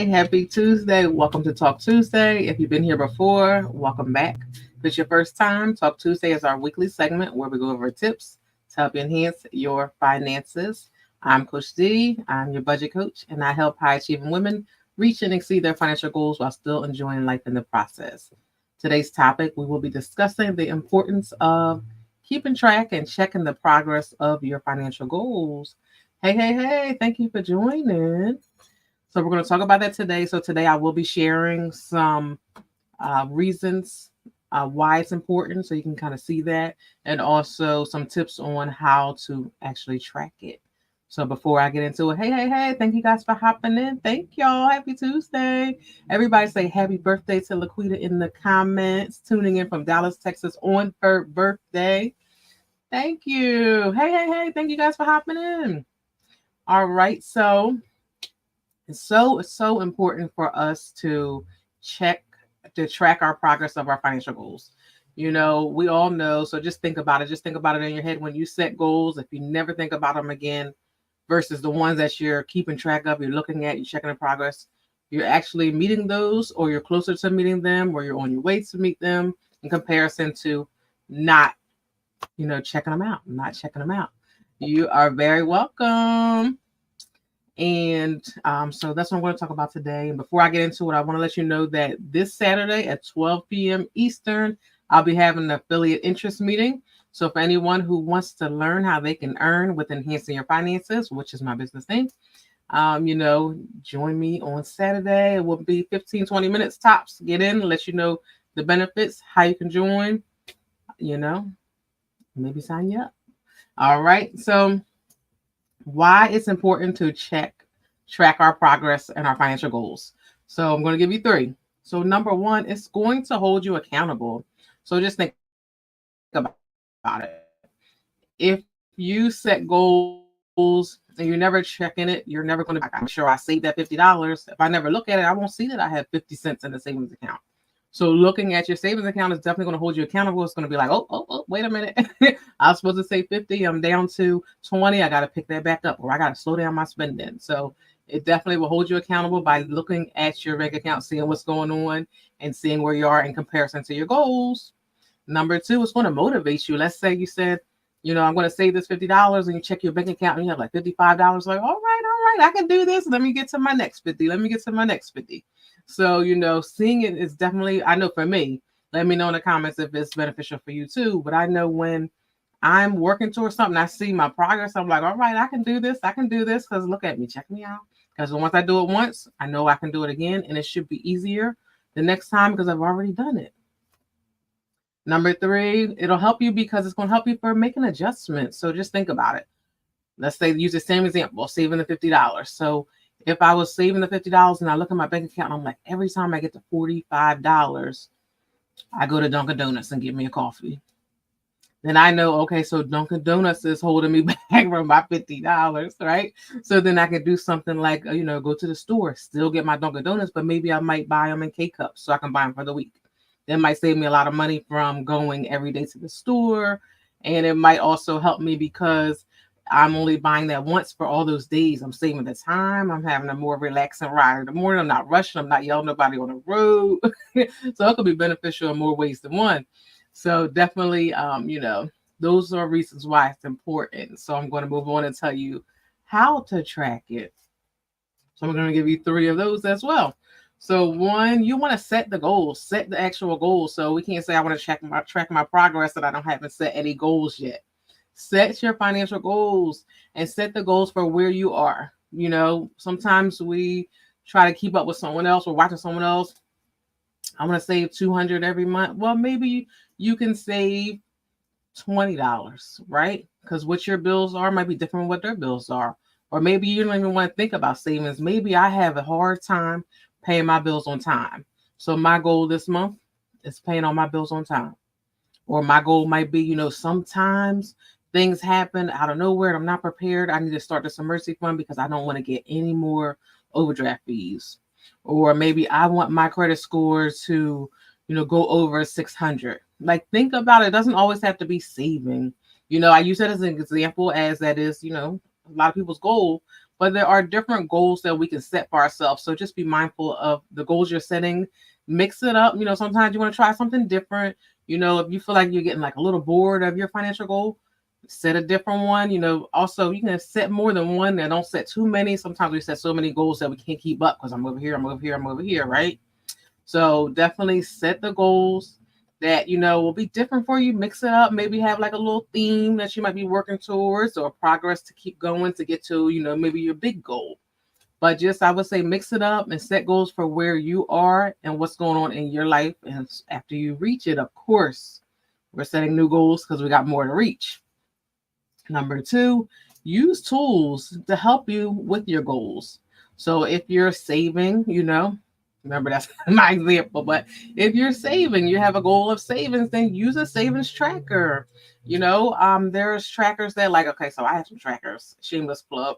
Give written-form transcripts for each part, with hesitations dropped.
Happy Tuesday. Welcome to Talk Tuesday. If you've been here before, welcome back. If it's your first time, Talk Tuesday is our weekly segment where we go over tips to help enhance your finances. I'm Coach D. I'm your budget coach, and I help high achieving women reach and exceed their financial goals while still enjoying life in the process. Today's topic, we will be discussing the importance of keeping track and checking the progress of your financial goals. Hey, thank you for joining. So we're going to talk about that today. So today I will be sharing some reasons why it's important, so you can kind of see that, and also some tips on how to actually track it. So before I get into it, hey, thank you guys for hopping in. Thank y'all. Happy Tuesday. Everybody say happy birthday to Laquita in the comments, tuning in from Dallas, Texas on her birthday. Thank you. Hey, thank you guys for hopping in. All right, so it's so important for us to track our progress of our financial goals. We all know, so just think about it. Just think about it in your head when you set goals. If you never think about them again, versus the ones that you're keeping track of, you're looking at, you're checking the progress, you're actually meeting those, or you're closer to meeting them, or you're on your way to meet them in comparison to not, checking them out, not checking them out. You are very welcome. And so that's what I'm going to talk about today. And before I get into it, I want to let you know that this Saturday at 12 p.m. Eastern, I'll be having an affiliate interest meeting. So for anyone who wants to learn how they can earn with enhancing your finances, which is my business name, join me on Saturday. It will be 15, 20 minutes tops. Get in, let you know the benefits, how you can join, maybe sign you up. All right. So why it's important to track our progress and our financial goals. So I'm going to give you 3. So number 1, it's going to hold you accountable. So just think about it. If you set goals and you're never checking it, you're never going to be like, I'm sure I saved that $50. If I never look at it, I won't see that I have 50 cents in the savings account. So looking at your savings account is definitely going to hold you accountable. It's going to be like, oh, wait a minute. I was supposed to say 50. I'm down to 20. I got to pick that back up, or I got to slow down my spending. So it definitely will hold you accountable by looking at your bank account, seeing what's going on, and seeing where you are in comparison to your goals. Number 2, it's going to motivate you. Let's say you said, I'm going to save this $50, and you check your bank account and you have like $55. Like, all right, I can do this. Let me get to my next 50. Let me get to my next 50. So, seeing it is definitely, I know for me, let me know in the comments if it's beneficial for you too. But I know when I'm working towards something, I see my progress. I'm like, all right, I can do this. Because look at me, check me out. Because once I do it once, I know I can do it again. And it should be easier the next time because I've already done it. Number 3, it'll help you because it's going to help you for making adjustments. So just think about it. Let's say, use the same example, saving the $50. So if I was saving the $50 and I look at my bank account, and I'm like, every time I get to $45, I go to Dunkin' Donuts and get me a coffee. Then I know, okay, so Dunkin' Donuts is holding me back from my $50, right? So then I can do something like, go to the store, still get my Dunkin' Donuts, but maybe I might buy them in K-cups so I can buy them for the week. That might save me a lot of money from going every day to the store. And it might also help me because I'm only buying that once for all those days. I'm saving the time. I'm having a more relaxing ride in the morning. I'm not rushing. I'm not yelling at nobody on the road. So it could be beneficial in more ways than one. So definitely, those are reasons why it's important. So I'm going to move on and tell you how to track it. So I'm going to give you 3 of those as well. So 1, you want to set the goals, set the actual goals. So we can't say I want to track my progress and I haven't set any goals yet. Set your financial goals and set the goals for where you are. Sometimes we try to keep up with someone else or watching someone else. I want to save $200 every month. Well, maybe you can save $20, right? Because what your bills are might be different from what their bills are. Or maybe you don't even want to think about savings. Maybe I have a hard time paying my bills on time. So my goal this month is paying all my bills on time. Or my goal might be, sometimes things happen out of nowhere and I'm not prepared. I need to start this emergency fund because I don't want to get any more overdraft fees. Or maybe I want my credit score to, go over 600. Like, think about it. It doesn't always have to be saving. I use that as an example, as that is, a lot of people's goal. but there are different goals that we can set for ourselves. So just be mindful of the goals you're setting. Mix it up. Sometimes you want to try something different. If you feel like you're getting like a little bored of your financial goal, set a different one. Also you can set more than one, and don't set too many. Sometimes we set so many goals that we can't keep up because I'm over here, I'm over here, I'm over here, right? So definitely set the goals that will be different for you. Mix it up. Maybe have like a little theme that you might be working towards, or progress to keep going to get to maybe your big goal. But just, I would say, mix it up and set goals for where you are and what's going on in your life. And after you reach it, of course, we're setting new goals because we got more to reach. Number 2, use tools to help you with your goals. So if you're saving, remember that's my example, but if you're saving, you have a goal of savings, then use a savings tracker. There's trackers that okay, so I have some trackers, shameless plug.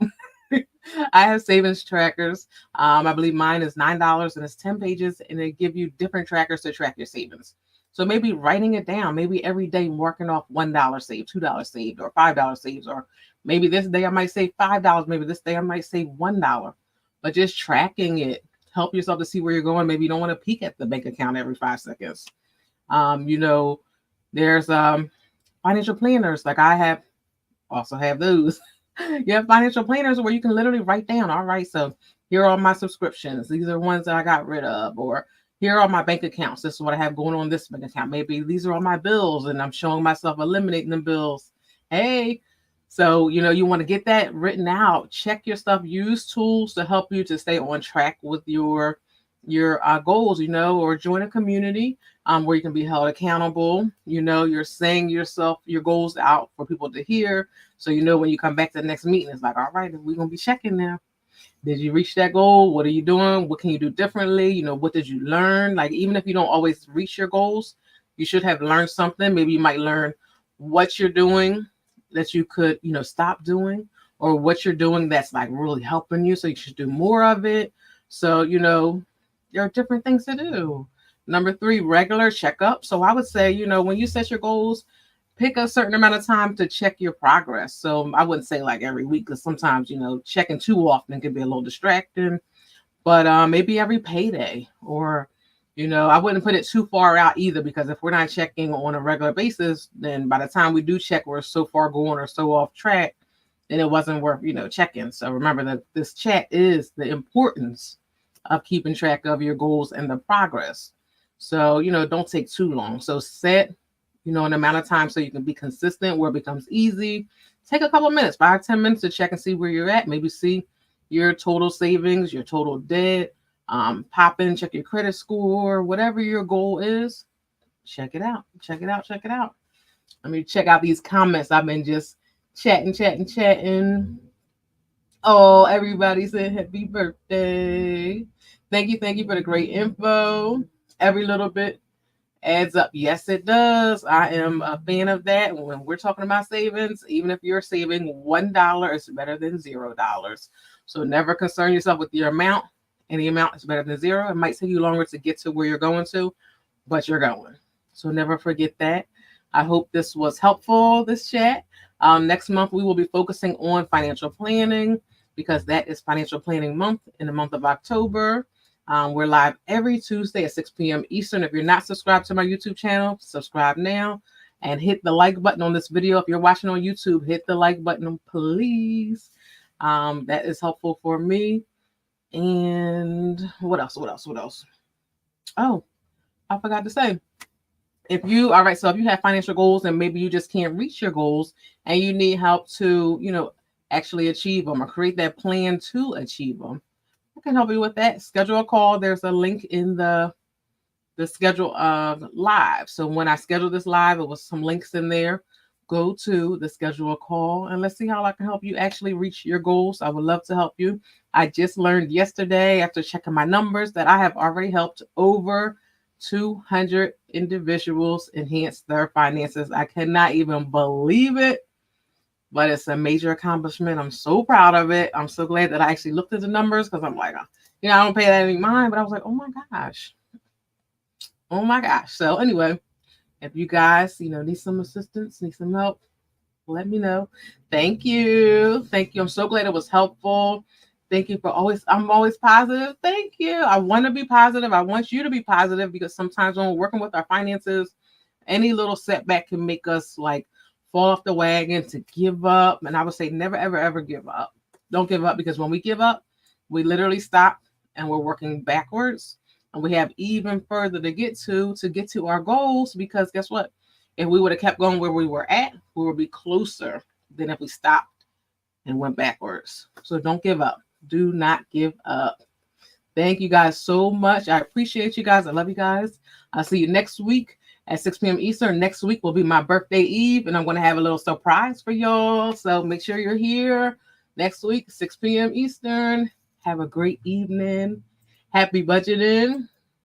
I have savings trackers. I believe mine is $9 and it's 10 pages, and they give you different trackers to track your savings. So maybe writing it down, maybe every day marking off $1 saved, $2 saved, or $5 saved, or maybe this day I might save $5, maybe this day I might save $1. But just tracking it, help yourself to see where you're going. Maybe you don't want to peek at the bank account every 5 seconds. There's financial planners, like I also have those. You have financial planners where you can literally write down, all right, so here are my subscriptions. These are ones that I got rid of, or here are my bank accounts. This is what I have going on this bank account. Maybe these are all my bills, and I'm showing myself eliminating the bills. Hey, so, you want to get that written out, check your stuff, use tools to help you to stay on track with your goals, or join a community where you can be held accountable. You're saying your goals out for people to hear. So, when you come back to the next meeting, it's like, all right, we're going to be checking now. Did you reach that goal? What are you doing? What can you do differently? What did you learn? Like, even if you don't always reach your goals, you should have learned something. Maybe you might learn what you're doing that you could, stop doing, or what you're doing that's like really helping you. So you should do more of it. So, there are different things to do. Number 3, regular checkup. So I would say, when you set your goals, pick a certain amount of time to check your progress. So I wouldn't say like every week, because sometimes, checking too often can be a little distracting. But maybe every payday, or, I wouldn't put it too far out either, because if we're not checking on a regular basis, then by the time we do check, we're so far gone or so off track, then it wasn't worth, checking. So remember that this chat is the importance of keeping track of your goals and the progress. So, don't take too long. So set, an amount of time so you can be consistent where it becomes easy. Take a couple of minutes, 5-10 minutes to check and see where you're at. Maybe see your total savings, your total debt, pop in, check your credit score, whatever your goal is. Check it out. Check it out. Check it out. Let me check out these comments. I've been just chatting. Oh, everybody said happy birthday. Thank you for the great info. Every little bit adds up. Yes, it does. I am a fan of that. When we're talking about savings, even if you're saving $1, it's better than $0. So never concern yourself with your amount. Any amount is better than 0. It might take you longer to get to where you're going to, but you're going. So never forget that. I hope this was helpful, this chat. Next month, we will be focusing on financial planning, because that is Financial Planning Month in the month of October. We're live every Tuesday at 6 p.m. Eastern. If you're not subscribed to my YouTube channel, subscribe now and hit the like button on this video. If you're watching on YouTube, hit the like button, please. That is helpful for me. And what else? Oh, I forgot to say. If you have financial goals and maybe you just can't reach your goals and you need help to, actually achieve them or create that plan to achieve them, I can help you with that. Schedule a call. There's a link in the schedule of live. So when I scheduled this live, it was some links in there. Go to the schedule a call and let's see how I can help you actually reach your goals. I would love to help you. I just learned yesterday, after checking my numbers, that I have already helped over 200 individuals enhance their finances. I cannot even believe it, but it's a major accomplishment. I'm so proud of it. I'm so glad that I actually looked at the numbers, because I'm like, I don't pay that any mind, but I was like, oh my gosh. So anyway, if you guys, need some assistance, need some help, let me know. Thank you. Thank you. I'm so glad it was helpful. Thank you for I'm always positive. Thank you. I want to be positive. I want you to be positive because sometimes when we're working with our finances, any little setback can make us like fall off the wagon to give up. And I would say never, ever, ever give up. Don't give up, because when we give up, we literally stop and we're working backwards, and we have even further to get to our goals. Because guess what? If we would have kept going where we were at, we would be closer than if we stopped and went backwards. So don't give up. Do not give up. Thank you guys so much. I appreciate you guys. I love you guys. I'll see you next week at 6 p.m. Eastern. Next week will be my birthday eve, and I'm going to have a little surprise for y'all. So make sure you're here next week, 6 p.m. Eastern. Have a great evening. Happy budgeting.